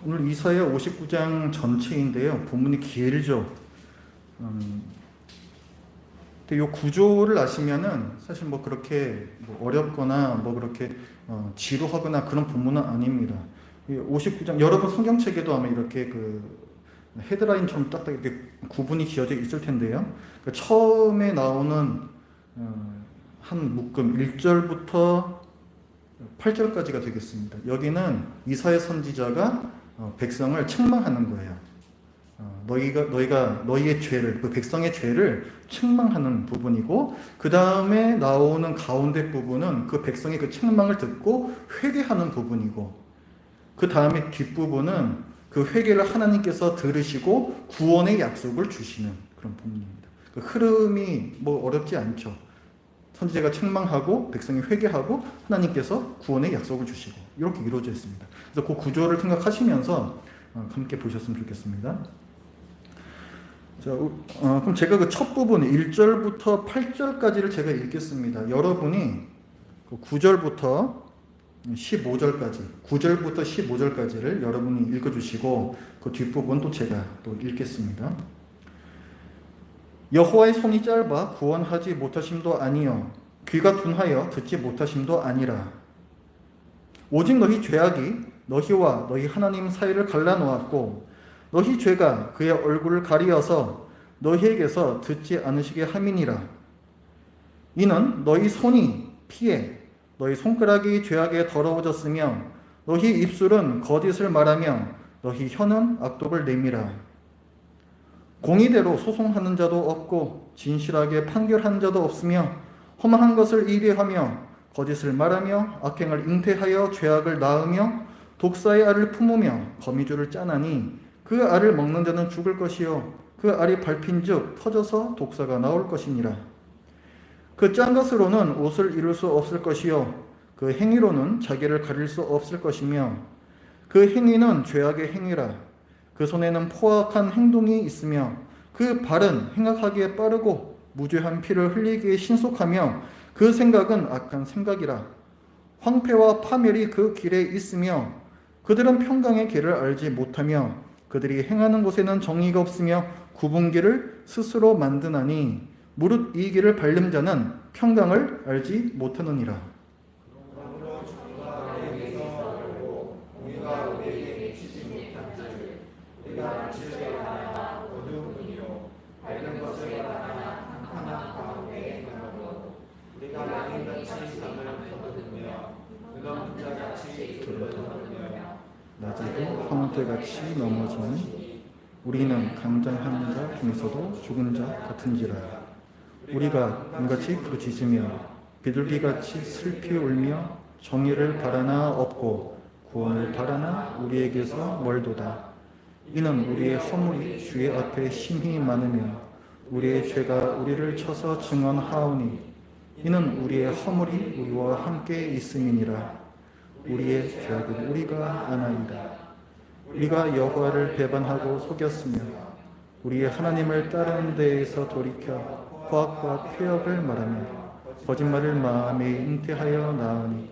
오늘 이사야 59장 전체인데요. 본문이 길죠. 근데 이 구조를 아시면은 사실 뭐 그렇게 뭐 어렵거나 뭐 그렇게 지루하거나 그런 본문은 아닙니다. 이 59장 여러분 성경책에도 아마 이렇게 그 헤드라인처럼 딱딱 이렇게 구분이 지어져 있을 텐데요. 그러니까 처음에 나오는 한 묶음 1절부터 8절까지가 되겠습니다. 여기는 이사야 선지자가 백성을 책망하는 거예요. 너희가 너희의 죄를, 그 백성의 죄를 책망하는 부분이고, 그 다음에 나오는 가운데 부분은 그 백성의 그 책망을 듣고 회개하는 부분이고, 그 다음에 뒷부분은 그 회개를 하나님께서 들으시고 구원의 약속을 주시는 그런 부분입니다. 그 흐름이 뭐 어렵지 않죠. 선지자가 책망하고 백성이 회개하고 하나님께서 구원의 약속을 주시고 이렇게 이루어져 있습니다. 그래서 그 구조를 생각하시면서 함께 보셨으면 좋겠습니다. 자, 그럼 제가 그 첫 부분 1절부터 8절까지를 제가 읽겠습니다. 여러분이 그 9절부터 15절까지 9절부터 15절까지를 여러분이 읽어주시고 그 뒷부분 또 제가 또 읽겠습니다. 여호와의 손이 짧아 구원하지 못하심도 아니요 귀가 둔하여 듣지 못하심도 아니라 오직 너희 죄악이 너희와 너희 하나님 사이를 갈라놓았고 너희 죄가 그의 얼굴을 가리어서 너희에게서 듣지 않으시게 함이니라. 이는 너희 손이 피해 너희 손가락이 죄악에 더러워졌으며 너희 입술은 거짓을 말하며 너희 혀는 악독을 내밀어 공의대로 소송하는 자도 없고 진실하게 판결하는 자도 없으며 험한 것을 이래하며 거짓을 말하며 악행을 잉태하여 죄악을 낳으며 독사의 알을 품으며 거미줄을 짜나니 그 알을 먹는 자는 죽을 것이요 그 알이 밟힌즉 터져서 독사가 나올 것이니라. 그 짠 것으로는 옷을 이룰 수 없을 것이요 그 행위로는 자기를 가릴 수 없을 것이며 그 행위는 죄악의 행위라. 그 손에는 포악한 행동이 있으며 그 발은 행악하기에 빠르고 무죄한 피를 흘리기에 신속하며 그 생각은 악한 생각이라. 황폐와 파멸이 그 길에 있으며 그들은 평강의 길을 알지 못하며 그들이 행하는 곳에는 정의가 없으며 굽은 길을 스스로 만드나니 무릇 이 길을 밟는 자는 평강을 알지 못하느니라. 낮에도 황무대같이 넘어지는 우리는 강장한 자 중에서도 죽은 자 같은지라. 우리가 금같이 부르짖으며 비둘기같이 슬피 울며 정의를 바라나 없고 구원을 바라나 우리에게서 멀도다. 이는 우리의 허물이 주의 앞에 심히 많으며 우리의 죄가 우리를 쳐서 증언하오니 이는 우리의 허물이 우리와 함께 있음이니라. 우리의 죄악은 우리가 아나이다. 우리가 여호와를 배반하고 속였으며 우리의 하나님을 따르는 데에서 돌이켜 포악과 폐역을 말하며 거짓말을 마음에 잉태하여 나으니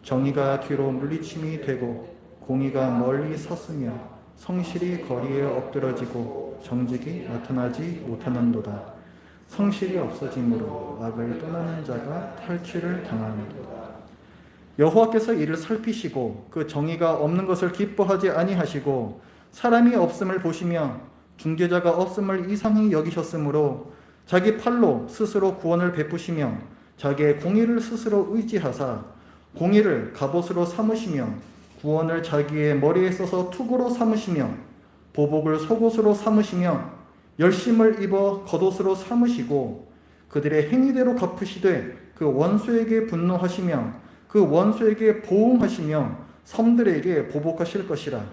정의가 뒤로 물리침이 되고 공의가 멀리 섰으며 성실이 거리에 엎드러지고 정직이 나타나지 못하는도다. 성실이 없어짐으로 악을 떠나는 자가 탈취를 당하는도다. 여호와께서 이를 살피시고 그 정의가 없는 것을 기뻐하지 아니하시고 사람이 없음을 보시며 중재자가 없음을 이상히 여기셨으므로 자기 팔로 스스로 구원을 베푸시며 자기의 공의를 스스로 의지하사 공의를 갑옷으로 삼으시며 구원을 자기의 머리에 써서 투구로 삼으시며 보복을 속옷으로 삼으시며 열심을 입어 겉옷으로 삼으시고 그들의 행위대로 갚으시되 그 원수에게 분노하시며 그 원수에게 보응하시며 섬들에게 보복하실 것이라.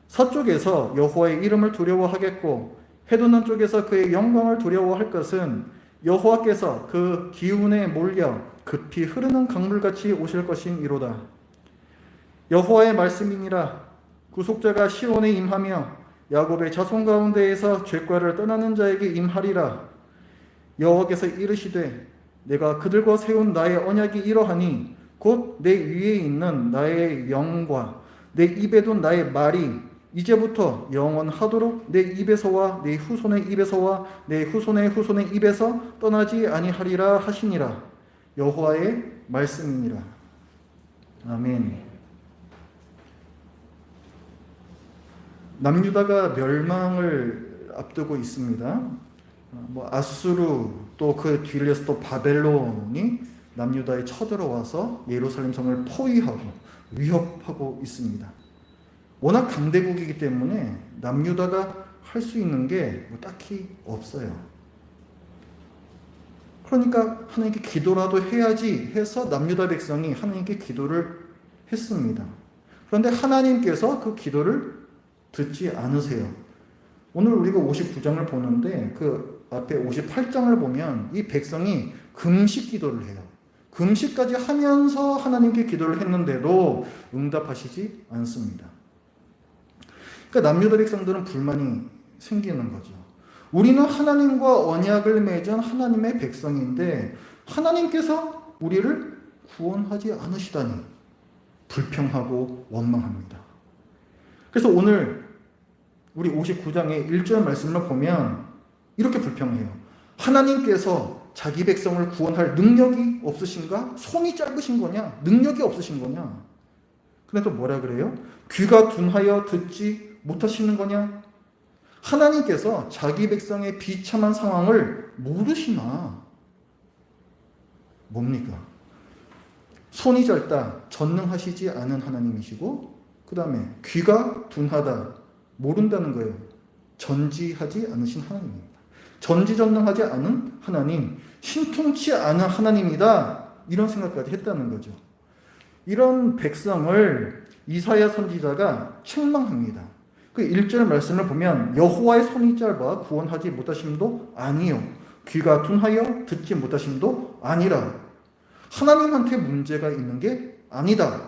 서쪽에서 여호와의 이름을 두려워하겠고 해돋는 쪽에서 그의 영광을 두려워할 것은 여호와께서 그 기운에 몰려 급히 흐르는 강물같이 오실 것이니로다. 여호와의 말씀이니라. 구속자가 시온에 임하며 야곱의 자손 가운데에서 죄과를 떠나는 자에게 임하리라. 여호와께서 이르시되 내가 그들과 세운 나의 언약이 이러하니 곧 내 위에 있는 나의 영과 내 입에 둔 나의 말이 이제부터 영원하도록 내 입에서와 내 후손의 입에서와 내 후손의 후손의 입에서 떠나지 아니하리라 하시니라. 여호와의 말씀이니라. 아멘. 남유다가 멸망을 앞두고 있습니다. 아수르 또 그 뒤를 이어서 또 바벨론이 남유다에 쳐들어와서 예루살렘 성을 포위하고 위협하고 있습니다. 워낙 강대국이기 때문에 남유다가 할 수 있는 게 딱히 없어요. 그러니까 하나님께 기도라도 해야지 해서 남유다 백성이 하나님께 기도를 했습니다. 그런데 하나님께서 그 기도를 듣지 않으세요. 오늘 우리가 59장을 보는데 그 앞에 58장을 보면 이 백성이 금식 기도를 해요. 금식까지 하면서 하나님께 기도를 했는데도 응답하시지 않습니다. 그러니까 남유다 백성들은 불만이 생기는 거죠. 우리는 하나님과 언약을 맺은 하나님의 백성인데 하나님께서 우리를 구원하지 않으시다니 불평하고 원망합니다. 그래서 오늘 우리 59장의 1절 말씀을 보면 이렇게 불평해요. 하나님께서 자기 백성을 구원할 능력이 없으신가? 손이 짧으신 거냐? 능력이 없으신 거냐? 근데 또 뭐라 그래요? 귀가 둔하여 듣지 못하시는 거냐? 하나님께서 자기 백성의 비참한 상황을 모르시나? 뭡니까? 손이 짧다, 전능하시지 않은 하나님이시고 그 다음에 귀가 둔하다, 모른다는 거예요. 전지하지 않으신 하나님입니다. 전지전능하지 않은 하나님, 신통치 않은 하나님이다, 이런 생각까지 했다는 거죠. 이런 백성을 이사야 선지자가 책망합니다. 그 1절 말씀을 보면 여호와의 손이 짧아 구원하지 못하심도 아니요 귀가 둔하여 듣지 못하심도 아니라. 하나님한테 문제가 있는 게 아니다.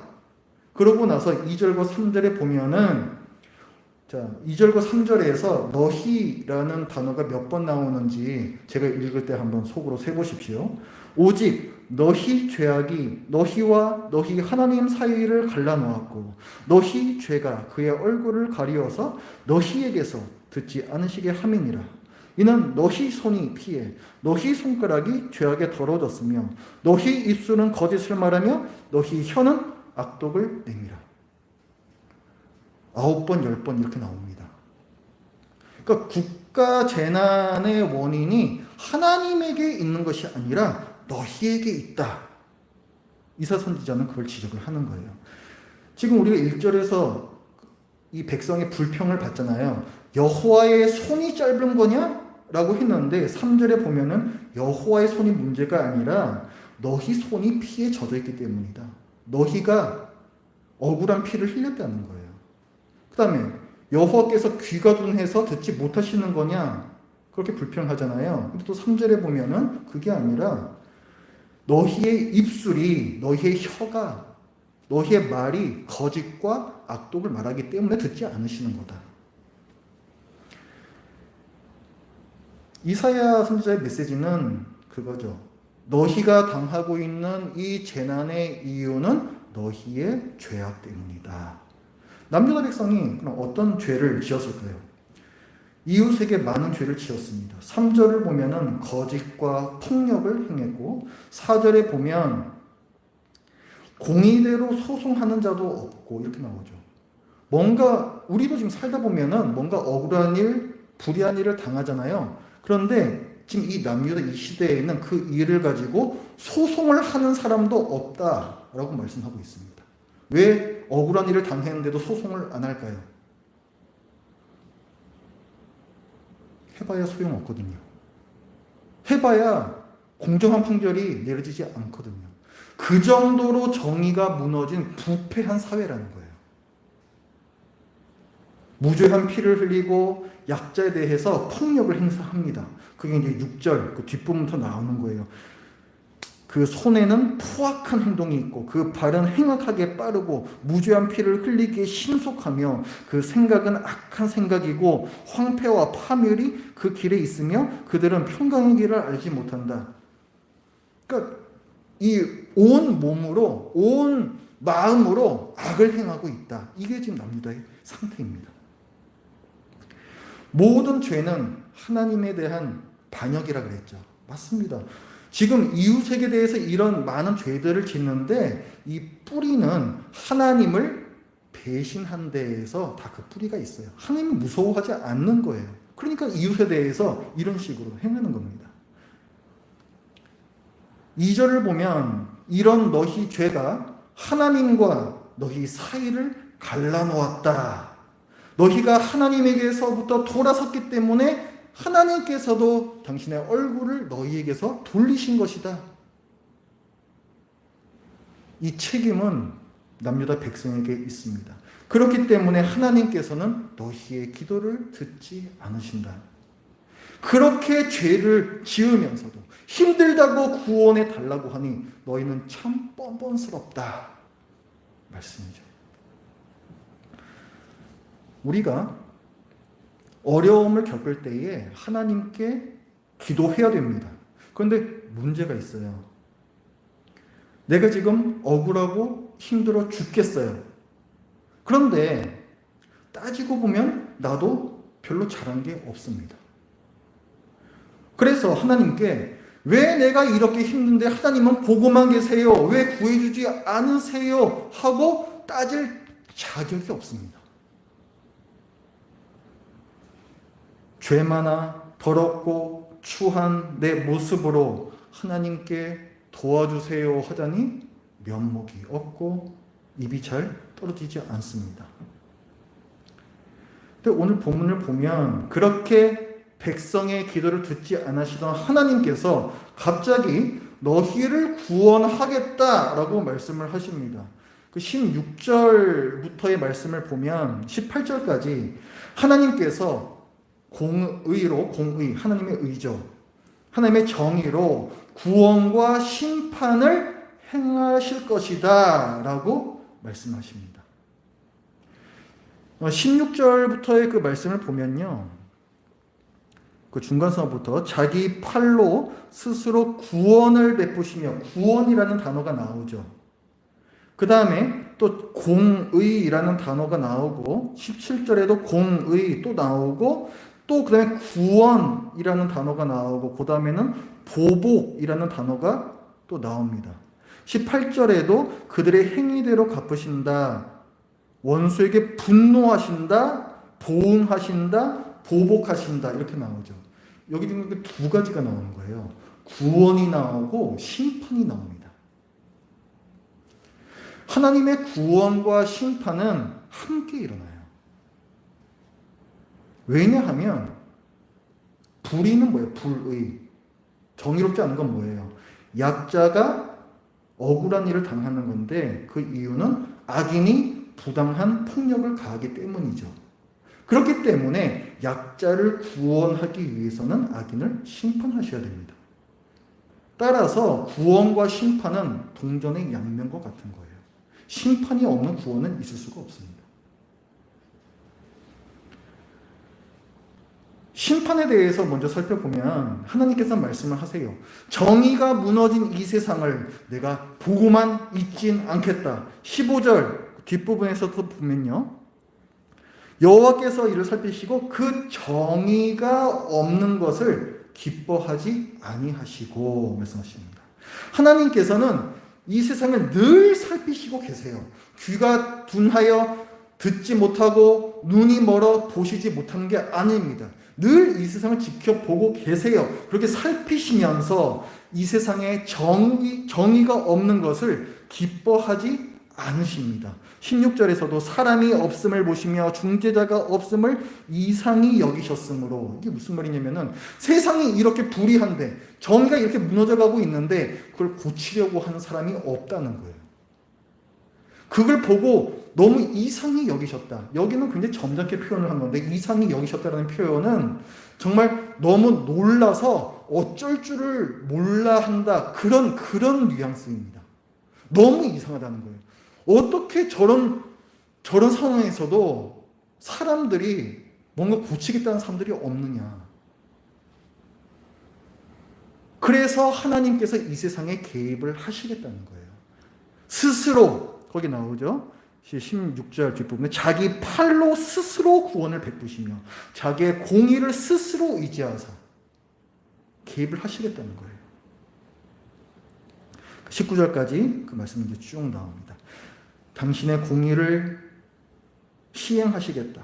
그러고 나서 2절과 3절에 보면은 2절과 3절에서 너희라는 단어가 몇 번 나오는지 제가 읽을 때 한번 속으로 세보십시오. 오직 너희 죄악이 너희와 너희 하나님 사이를 갈라놓았고 너희 죄가 그의 얼굴을 가리워서 너희에게서 듣지 않으시게 함이니라. 이는 너희 손이 피해 너희 손가락이 죄악에 더러워졌으며 너희 입술은 거짓을 말하며 너희 혀는 악독을 내미라. 9번, 10번 이렇게 나옵니다. 그러니까 국가 재난의 원인이 하나님에게 있는 것이 아니라 너희에게 있다. 이사 선지자는 그걸 지적을 하는 거예요. 지금 우리가 1절에서 이 백성의 불평을 받잖아요. 여호와의 손이 짧은 거냐? 라고 했는데 3절에 보면은 여호와의 손이 문제가 아니라 너희 손이 피에 젖어 있기 때문이다. 너희가 억울한 피를 흘렸다는 거예요. 그 다음에 여호와께서 귀가 둔해서 듣지 못하시는 거냐? 그렇게 불평하잖아요. 근데 또 3절에 보면은 그게 아니라 너희의 입술이, 너희의 혀가, 너희의 말이 거짓과 악독을 말하기 때문에 듣지 않으시는 거다. 이사야 선지자의 메시지는 그거죠. 너희가 당하고 있는 이 재난의 이유는 너희의 죄악 때문이다. 남유다 백성이 그럼 어떤 죄를 지었을까요? 이웃에게 많은 죄를 지었습니다. 3절을 보면은 거짓과 폭력을 행했고 4절에 보면 공의대로 소송하는 자도 없고 이렇게 나오죠. 뭔가 우리도 지금 살다 보면은 뭔가 억울한 일, 불의한 일을 당하잖아요. 그런데 지금 이 남유다 이 시대에는 그 일을 가지고 소송을 하는 사람도 없다라고 말씀하고 있습니다. 왜 억울한 일을 당했는데도 소송을 안 할까요? 해봐야 소용없거든요. 해봐야 공정한 판결이 내려지지 않거든요. 그 정도로 정의가 무너진 부패한 사회라는 거예요. 무죄한 피를 흘리고 약자에 대해서 폭력을 행사합니다. 그게 이제 6절 그 뒷부분부터 나오는 거예요. 그 손에는 포악한 행동이 있고 그 발은 행악하게 빠르고 무죄한 피를 흘리기에 신속하며 그 생각은 악한 생각이고 황폐와 파멸이 그 길에 있으며 그들은 평강의 길을 알지 못한다. 그러니까 이 온 몸으로 온 마음으로 악을 행하고 있다. 이게 지금 남유다의 상태입니다. 모든 죄는 하나님에 대한 반역이라 그랬죠. 맞습니다. 지금 이웃에게 대해서 이런 많은 죄들을 짓는데 이 뿌리는 하나님을 배신한 데에서 다 그 뿌리가 있어요. 하나님이 무서워하지 않는 거예요. 그러니까 이웃에 대해서 이런 식으로 행하는 겁니다. 2절을 보면 이런 너희 죄가 하나님과 너희 사이를 갈라놓았다. 너희가 하나님에게서부터 돌아섰기 때문에 하나님께서도 당신의 얼굴을 너희에게서 돌리신 것이다. 이 책임은 남유다 백성에게 있습니다. 그렇기 때문에 하나님께서는 너희의 기도를 듣지 않으신다. 그렇게 죄를 지으면서도 힘들다고 구원해 달라고 하니 너희는 참 뻔뻔스럽다 말씀이죠. 우리가 어려움을 겪을 때에 하나님께 기도해야 됩니다. 그런데 문제가 있어요. 내가 지금 억울하고 힘들어 죽겠어요. 그런데 따지고 보면 나도 별로 잘한 게 없습니다. 그래서 하나님께 왜 내가 이렇게 힘든데 하나님은 보고만 계세요? 왜 구해주지 않으세요? 하고 따질 자격이 없습니다. 죄 많아 더럽고 추한 내 모습으로 하나님께 도와주세요 하자니 면목이 없고 입이 잘 떨어지지 않습니다. 근데 오늘 본문을 보면 그렇게 백성의 기도를 듣지 않으시던 하나님께서 갑자기 너희를 구원하겠다라고 말씀을 하십니다. 그 16절부터의 말씀을 보면 18절까지 하나님께서 공의, 하나님의 의죠. 하나님의 정의로 구원과 심판을 행하실 것이다 라고 말씀하십니다. 16절부터의 그 말씀을 보면요, 그 중간서부터 자기 팔로 스스로 구원을 베푸시며, 구원이라는 단어가 나오죠. 그 다음에 또 공의라는 단어가 나오고 17절에도 공의 또 나오고 또 그 다음에 구원이라는 단어가 나오고 그 다음에는 보복이라는 단어가 또 나옵니다. 18절에도 그들의 행위대로 갚으신다, 원수에게 분노하신다, 보응하신다, 보복하신다 이렇게 나오죠. 여기 지금 두 가지가 나오는 거예요. 구원이 나오고 심판이 나옵니다. 하나님의 구원과 심판은 함께 일어나요. 왜냐하면 불의는 뭐예요? 불의. 정의롭지 않은 건 뭐예요? 약자가 억울한 일을 당하는 건데 그 이유는 악인이 부당한 폭력을 가하기 때문이죠. 그렇기 때문에 약자를 구원하기 위해서는 악인을 심판하셔야 됩니다. 따라서 구원과 심판은 동전의 양면과 같은 거예요. 심판이 없는 구원은 있을 수가 없습니다. 심판에 대해서 먼저 살펴보면 하나님께서 말씀을 하세요. 정의가 무너진 이 세상을 내가 보고만 있진 않겠다. 15절 뒷부분에서도 보면요, 여호와께서 이를 살피시고 그 정의가 없는 것을 기뻐하지 아니하시고 말씀하십니다. 하나님께서는 이 세상을 늘 살피시고 계세요. 귀가 둔하여 듣지 못하고 눈이 멀어 보시지 못하는 게 아닙니다. 늘 이 세상을 지켜보고 계세요. 그렇게 살피시면서 이 세상에 정의가 없는 것을 기뻐하지 않으십니다. 16절에서도 사람이 없음을 보시며 중재자가 없음을 이상히 여기셨으므로, 이게 무슨 말이냐면은 세상이 이렇게 불의한데 정의가 이렇게 무너져가고 있는데 그걸 고치려고 하는 사람이 없다는 거예요. 그걸 보고 너무 이상히 여기셨다. 여기는 굉장히 점잖게 표현을 한 건데 이상히 여기셨다라는 표현은 정말 너무 놀라서 어쩔 줄을 몰라 한다. 그런 뉘앙스입니다. 너무 이상하다는 거예요. 어떻게 저런 상황에서도 사람들이 뭔가 고치겠다는 사람들이 없느냐. 그래서 하나님께서 이 세상에 개입을 하시겠다는 거예요. 스스로 거기 나오죠. 16절 뒷부분에 자기 팔로 스스로 구원을 베푸시며 자기의 공의를 스스로 의지하사 개입을 하시겠다는 거예요. 19절까지 그 말씀이 이제 쭉 나옵니다. 당신의 공의를 시행하시겠다.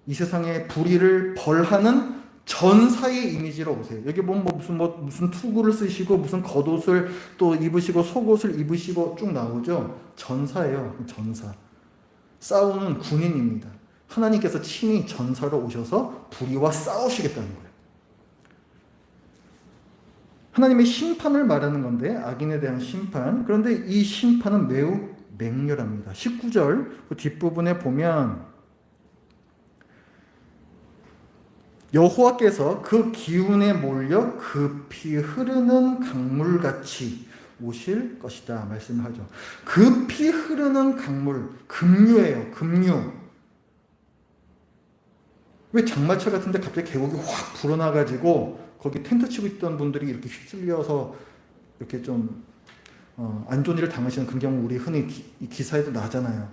이 세상의 불의를 벌하는 전사의 이미지로 보세요. 여기 보면 무슨 투구를 쓰시고 무슨 겉옷을 또 입으시고 속옷을 입으시고 쭉 나오죠. 전사예요. 전사. 싸우는 군인입니다. 하나님께서 친히 전사로 오셔서 불의와 싸우시겠다는 거예요. 하나님의 심판을 말하는 건데 악인에 대한 심판. 그런데 이 심판은 매우 맹렬합니다. 19절 그 뒷부분에 보면 여호와께서 그 기운에 몰려 급히 흐르는 강물같이 오실 것이다 말씀을 하죠. 급히 흐르는 강물, 급류예요. 급류. 왜 장마철 같은데 갑자기 계곡이 확 불어나가지고 거기 텐트 치고 있던 분들이 이렇게 휩쓸려서 이렇게 좀 안 좋은 일을 당하시는 그런 경우 우리 흔히 기사에도 나잖아요.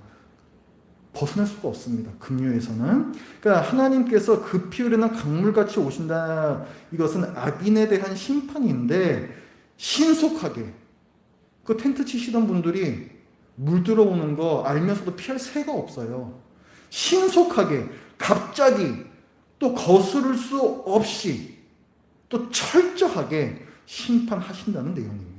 벗어날 수가 없습니다. 급류에서는. 그러니까 하나님께서 급히 흐르는 강물같이 오신다. 이것은 악인에 대한 심판인데 신속하게 그 텐트 치시던 분들이 물 들어오는 거 알면서도 피할 새가 없어요. 신속하게 갑자기 또 거스를 수 없이 또 철저하게 심판하신다는 내용입니다.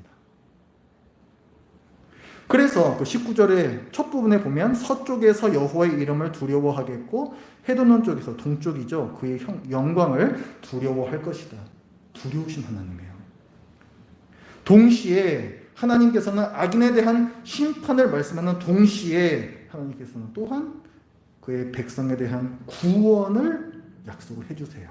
그래서 그 19절의 첫 부분에 보면 서쪽에서 여호와의 이름을 두려워하겠고 해돋는 쪽에서 동쪽이죠. 그의 영광을 두려워할 것이다. 두려우신 하나님이에요. 동시에 하나님께서는 악인에 대한 심판을 말씀하는 동시에 하나님께서는 또한 그의 백성에 대한 구원을 약속을 해주세요.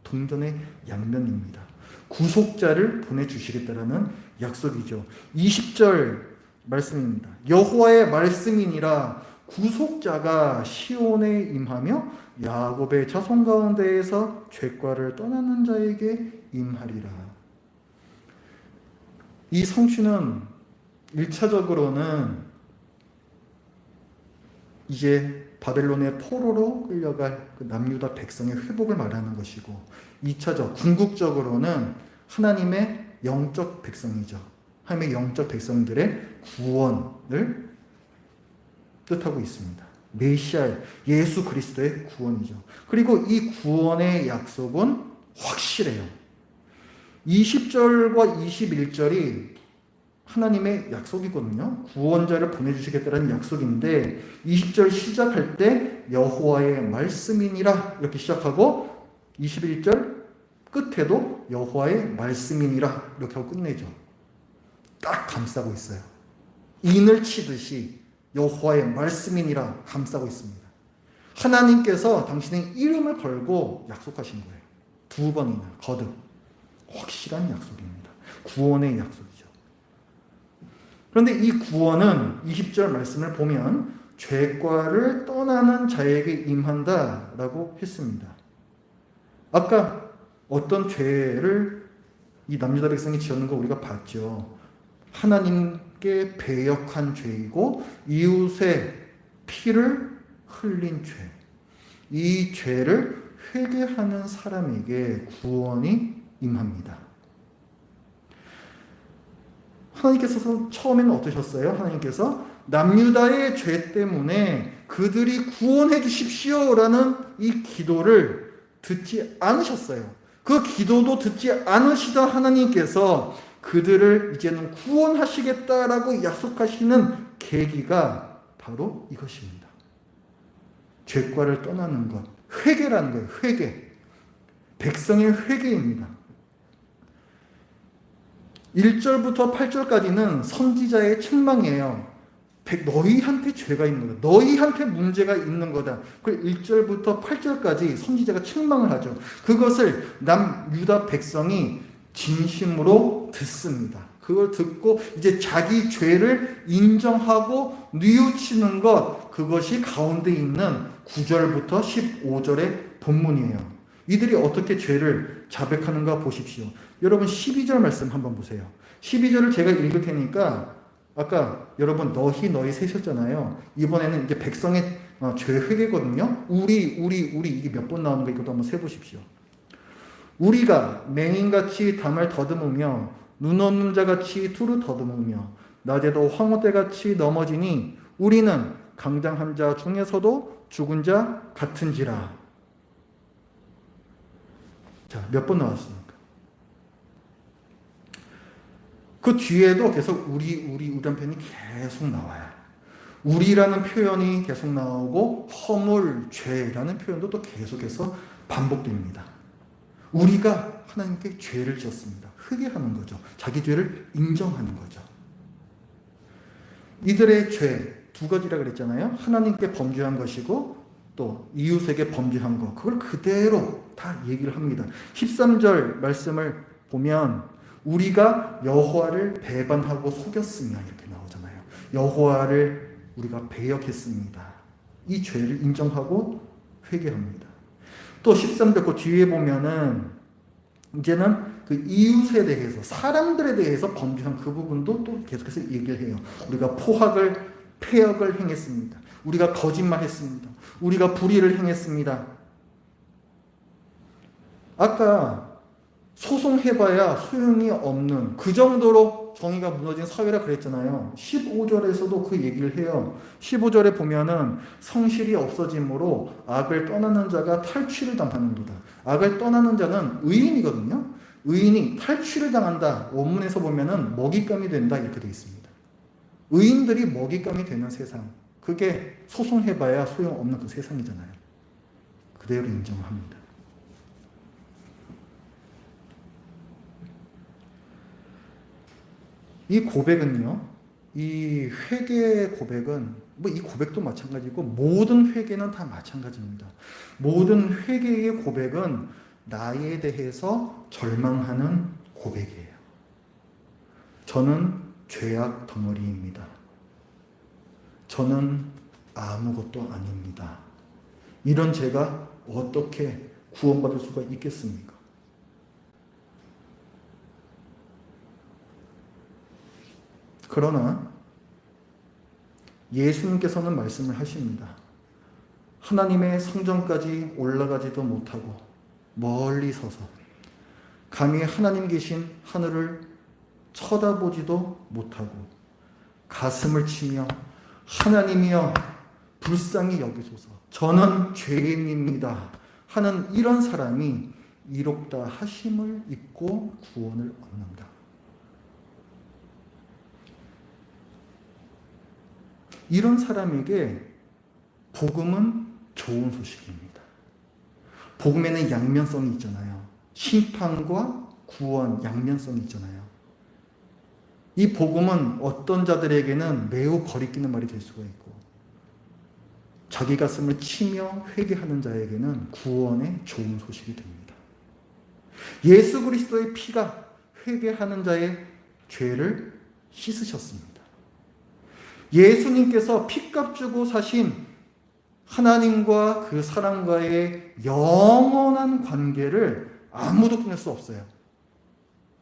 동전의 양면입니다. 구속자를 보내주시겠다라는 약속이죠. 20절 말씀입니다. 여호와의 말씀이니라 구속자가 시온에 임하며 야곱의 자손 가운데에서 죄과를 떠나는 자에게 임하리라. 이 성취는 1차적으로는 이제 바벨론의 포로로 끌려갈 그 남유다 백성의 회복을 말하는 것이고 2차적 궁극적으로는 하나님의 영적 백성이죠. 하나님의 영적 백성들의 구원을 뜻하고 있습니다. 메시아 예수 그리스도의 구원이죠. 그리고 이 구원의 약속은 확실해요. 20절과 21절이 하나님의 약속이거든요. 구원자를 보내주시겠다는 약속인데 20절 시작할 때 여호와의 말씀이니라 이렇게 시작하고 21절 끝에도 여호와의 말씀이니라 이렇게 하고 끝내죠. 딱 감싸고 있어요. 인을 치듯이 여호와의 말씀이니라 감싸고 있습니다. 하나님께서 당신의 이름을 걸고 약속하신 거예요. 2번이나 거듭. 확실한 약속입니다. 구원의 약속이죠. 그런데 이 구원은 20절 말씀을 보면 죄과를 떠나는 자에게 임한다라고 했습니다. 아까 어떤 죄를 이 남유다 백성이 지었는 거 우리가 봤죠. 하나님께 배역한 죄이고 이웃의 피를 흘린 죄. 이 죄를 회개하는 사람에게 구원이 임합니다. 하나님께서 처음에는 어떠셨어요? 하나님께서 남유다의 죄 때문에 그들이 구원해 주십시오라는 이 기도를 듣지 않으셨어요. 그 기도도 듣지 않으시던 하나님께서 그들을 이제는 구원하시겠다라고 약속하시는 계기가 바로 이것입니다. 죄과를 떠나는 것, 회개라는 거예요. 회개. 백성의 회개입니다. 1절부터 8절까지는 선지자의 책망이에요. 너희한테 죄가 있는 거다. 너희한테 문제가 있는 거다. 그 1절부터 8절까지 선지자가 책망을 하죠. 그것을 남유다 백성이 진심으로 듣습니다. 그걸 듣고 이제 자기 죄를 인정하고 뉘우치는 것, 그것이 가운데 있는 9절부터 15절의 본문이에요. 이들이 어떻게 죄를 자백하는가 보십시오. 여러분 12절 말씀 한번 보세요. 12절을 제가 읽을 테니까 아까 여러분 너희 세셨잖아요. 이번에는 이제 백성의 죄 회개거든요. 우리 이게 몇 번 나오는 거 이것도 한번 세보십시오. 우리가 맹인같이 담을 더듬으며 눈 없는 자같이 두루 더듬으며 낮에도 황홀대같이 넘어지니 우리는 강장한 자 중에서도 죽은 자 같은지라. 자, 몇 번 나왔습니까? 그 뒤에도 계속 우리란 표현이 계속 나와요. 우리라는 표현이 계속 나오고 허물, 죄라는 표현도 또 계속해서 반복됩니다. 우리가 하나님께 죄를 지었습니다. 회개하는 거죠. 자기 죄를 인정하는 거죠. 이들의 죄 두 가지라 그랬잖아요. 하나님께 범죄한 것이고 또 이웃에게 범죄한 것. 그걸 그대로 다 얘기를 합니다. 13절 말씀을 보면 우리가 여호와를 배반하고 속였으며 이렇게 나오잖아요. 여호와를 우리가 배역했습니다. 이 죄를 인정하고 회개합니다. 또 13절 그 뒤에 보면은 이제는 그 이웃에 대해서 사람들에 대해서 범죄한 그 부분도 또 계속해서 얘기를 해요. 우리가 패역을 행했습니다. 우리가 거짓말했습니다. 우리가 불의를 행했습니다. 아까 소송해봐야 소용이 없는 그 정도로 정의가 무너진 사회라 그랬잖아요. 15절에서도 그 얘기를 해요. 15절에 보면은 성실이 없어짐으로 악을 떠나는 자가 탈취를 당하는도다. 악을 떠나는 자는 의인이거든요. 의인이 탈취를 당한다. 원문에서 보면은 먹잇감이 된다 이렇게 되어 있습니다. 의인들이 먹잇감이 되는 세상. 그게 소송해봐야 소용없는 그 세상이잖아요. 그대로 인정합니다. 이 고백은요, 이 회개의 고백은, 이 고백도 마찬가지고, 모든 회개는 다 마찬가지입니다. 모든 회개의 고백은 나에 대해서 절망하는 고백이에요. 저는 죄악 덩어리입니다. 저는 아무것도 아닙니다. 이런 제가 어떻게 구원받을 수가 있겠습니까? 그러나 예수님께서는 말씀을 하십니다. 하나님의 성전까지 올라가지도 못하고 멀리 서서 감히 하나님 계신 하늘을 쳐다보지도 못하고 가슴을 치며 하나님이여 불쌍히 여기소서 저는 죄인입니다 하는 이런 사람이 이롭다 하심을 입고 구원을 얻는다. 이런 사람에게 복음은 좋은 소식입니다. 복음에는 양면성이 있잖아요. 심판과 구원, 양면성이 있잖아요. 이 복음은 어떤 자들에게는 매우 거리끼는 말이 될 수가 있고 자기 가슴을 치며 회개하는 자에게는 구원의 좋은 소식이 됩니다. 예수 그리스도의 피가 회개하는 자의 죄를 씻으셨습니다. 예수님께서 피값 주고 사신 하나님과 그 사람과의 영원한 관계를 아무도 끊을 수 없어요.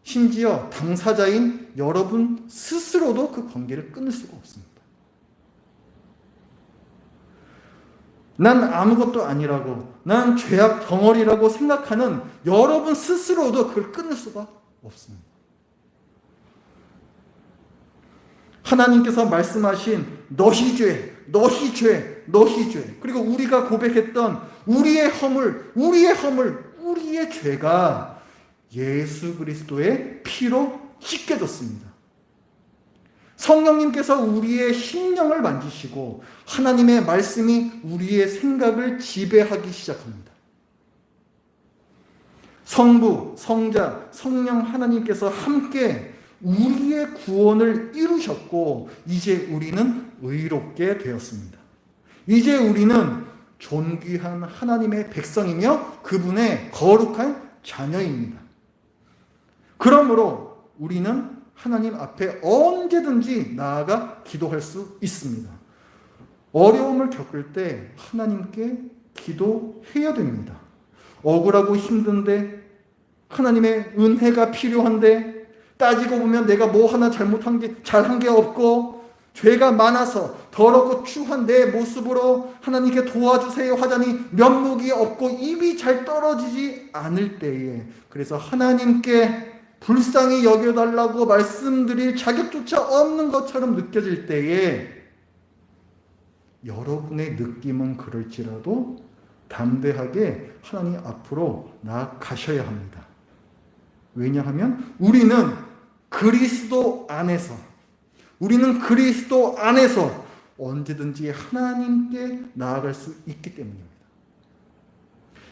심지어 당사자인 여러분 스스로도 그 관계를 끊을 수가 없습니다. 난 아무것도 아니라고, 난 죄악 덩어리라고 생각하는 여러분 스스로도 그걸 끊을 수가 없습니다. 하나님께서 말씀하신 너희 죄, 너희 죄, 너희 죄, 그리고 우리가 고백했던 우리의 허물, 우리의 죄가 예수 그리스도의 피로 씻겨졌습니다. 성령님께서 우리의 심령을 만지시고 하나님의 말씀이 우리의 생각을 지배하기 시작합니다. 성부, 성자, 성령 하나님께서 함께 우리의 구원을 이루셨고 이제 우리는 의롭게 되었습니다. 이제 우리는 존귀한 하나님의 백성이며 그분의 거룩한 자녀입니다. 그러므로 우리는 하나님 앞에 언제든지 나아가 기도할 수 있습니다. 어려움을 겪을 때 하나님께 기도해야 됩니다. 억울하고 힘든데 하나님의 은혜가 필요한데 따지고 보면 내가 뭐 하나 잘한 게 없고 죄가 많아서 더럽고 추한 내 모습으로 하나님께 도와주세요 하자니 면목이 없고 입이 잘 떨어지지 않을 때에, 그래서 하나님께 불쌍히 여겨달라고 말씀드릴 자격조차 없는 것처럼 느껴질 때에 여러분의 느낌은 그럴지라도 담대하게 하나님 앞으로 나아가셔야 합니다. 왜냐하면 우리는 그리스도 안에서 언제든지 하나님께 나아갈 수 있기 때문입니다.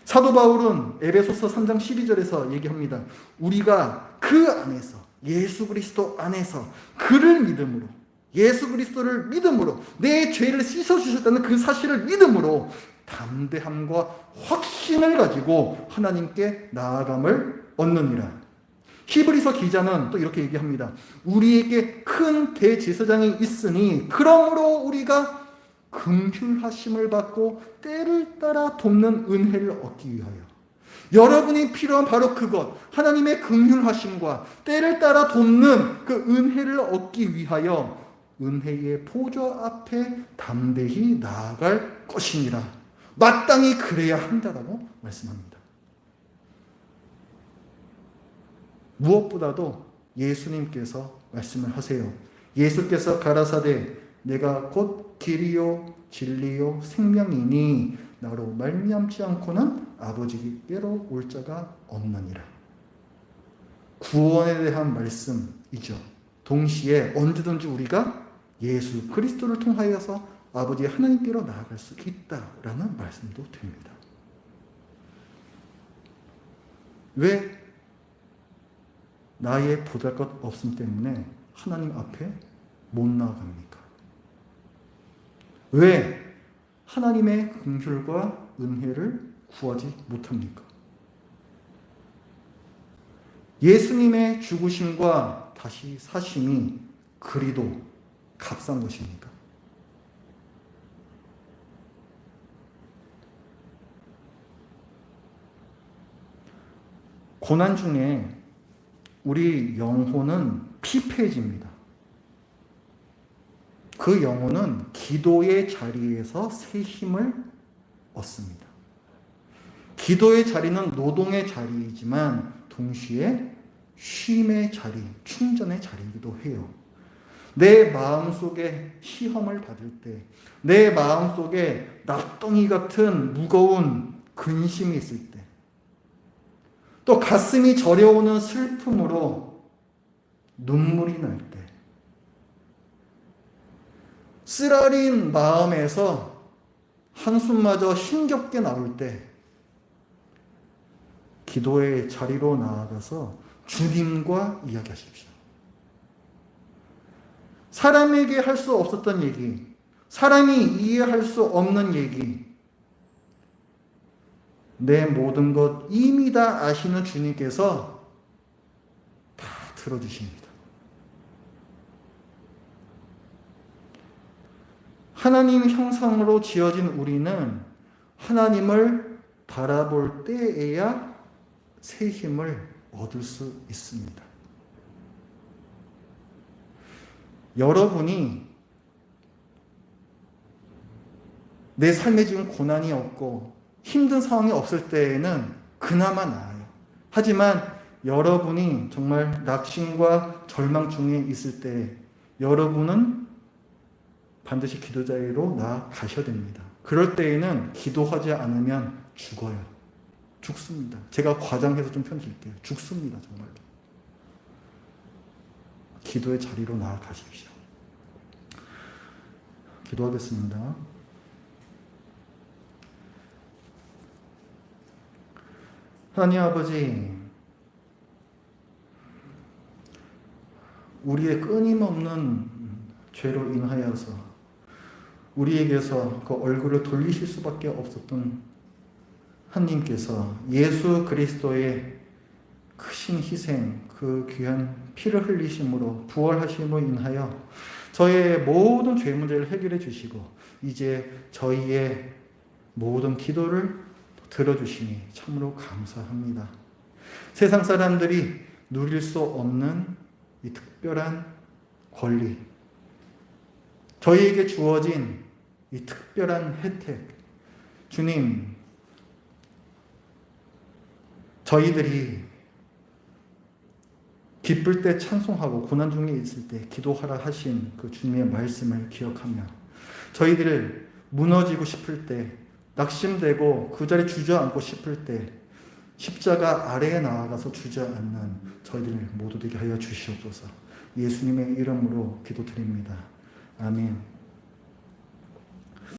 사도 바울은 에베소서 3장 12절에서 얘기합니다. 우리가 그 안에서, 예수 그리스도 안에서 그를 믿음으로, 예수 그리스도를 믿음으로, 내 죄를 씻어주셨다는 그 사실을 믿음으로 담대함과 확신을 가지고 하나님께 나아감을 얻느니라. 히브리서 기자는 또 이렇게 얘기합니다. 우리에게 큰 대제사장이 있으니 그러므로 우리가 긍휼하심을 받고 때를 따라 돕는 은혜를 얻기 위하여. 여러분이 필요한 바로 그것, 하나님의 긍휼하심과 때를 따라 돕는 그 은혜를 얻기 위하여 은혜의 보좌 앞에 담대히 나아갈 것이니라. 마땅히 그래야 한다라고 말씀합니다. 무엇보다도 예수님께서 말씀을 하세요. 예수께서 가라사대 내가 곧 길이요 진리요 생명이니 나로 말미암지 않고는 아버지께로 올 자가 없느니라. 구원에 대한 말씀이죠. 동시에 언제든지 우리가 예수 그리스도를 통하여서 아버지 하나님께로 나아갈 수 있다라는 말씀도 됩니다. 왜 나의 보잘것 없음 때문에 하나님 앞에 못 나아갑니까? 왜 하나님의 긍휼과 은혜를 구하지 못합니까? 예수님의 죽으심과 다시 사심이 그리도 값싼 것입니까? 고난 중에 우리 영혼은 피폐해집니다. 그 영혼은 기도의 자리에서 새 힘을 얻습니다. 기도의 자리는 노동의 자리이지만 동시에 쉼의 자리, 충전의 자리이기도 해요. 내 마음속에 시험을 받을 때, 내 마음속에 납덩이 같은 무거운 근심이 있을 때, 또 가슴이 저려오는 슬픔으로 눈물이 날 때, 쓰라린 마음에서 한숨마저 힘겹게 나올 때 기도의 자리로 나아가서 주님과 이야기하십시오. 사람에게 할 수 없었던 얘기, 사람이 이해할 수 없는 얘기, 내 모든 것 이미 다 아시는 주님께서 다 들어주십니다. 하나님 형상으로 지어진 우리는 하나님을 바라볼 때에야 새 힘을 얻을 수 있습니다. 여러분이 내 삶에 지금 고난이 없고 힘든 상황이 없을 때에는 그나마 나아요. 하지만 여러분이 정말 낙심과 절망 중에 있을 때 여러분은 반드시 기도 자리로 나아가셔야 됩니다. 그럴 때에는 기도하지 않으면 죽어요. 죽습니다. 제가 과장해서 좀 편집할게요. 죽습니다. 정말로. 기도의 자리로 나아가십시오. 기도하겠습니다. 하나님 아버지, 우리의 끊임없는 죄로 인하여서 우리에게서 그 얼굴을 돌리실 수밖에 없었던 하나님께서 예수 그리스도의 크신 희생, 그 귀한 피를 흘리심으로 부활하심으로 인하여 저의 모든 죄 문제를 해결해 주시고 이제 저희의 모든 기도를 들어주시니 참으로 감사합니다. 세상 사람들이 누릴 수 없는 이 특별한 권리, 저희에게 주어진 이 특별한 혜택, 주님, 저희들이 기쁠 때 찬송하고 고난 중에 있을 때 기도하라 하신 그 주님의 말씀을 기억하며 저희들을 무너지고 싶을 때, 낙심되고 그 자리에 주저앉고 싶을 때 십자가 아래에 나아가서 주저앉는 저희들 모두 되게 하여 주시옵소서. 예수님의 이름으로 기도드립니다. 아멘.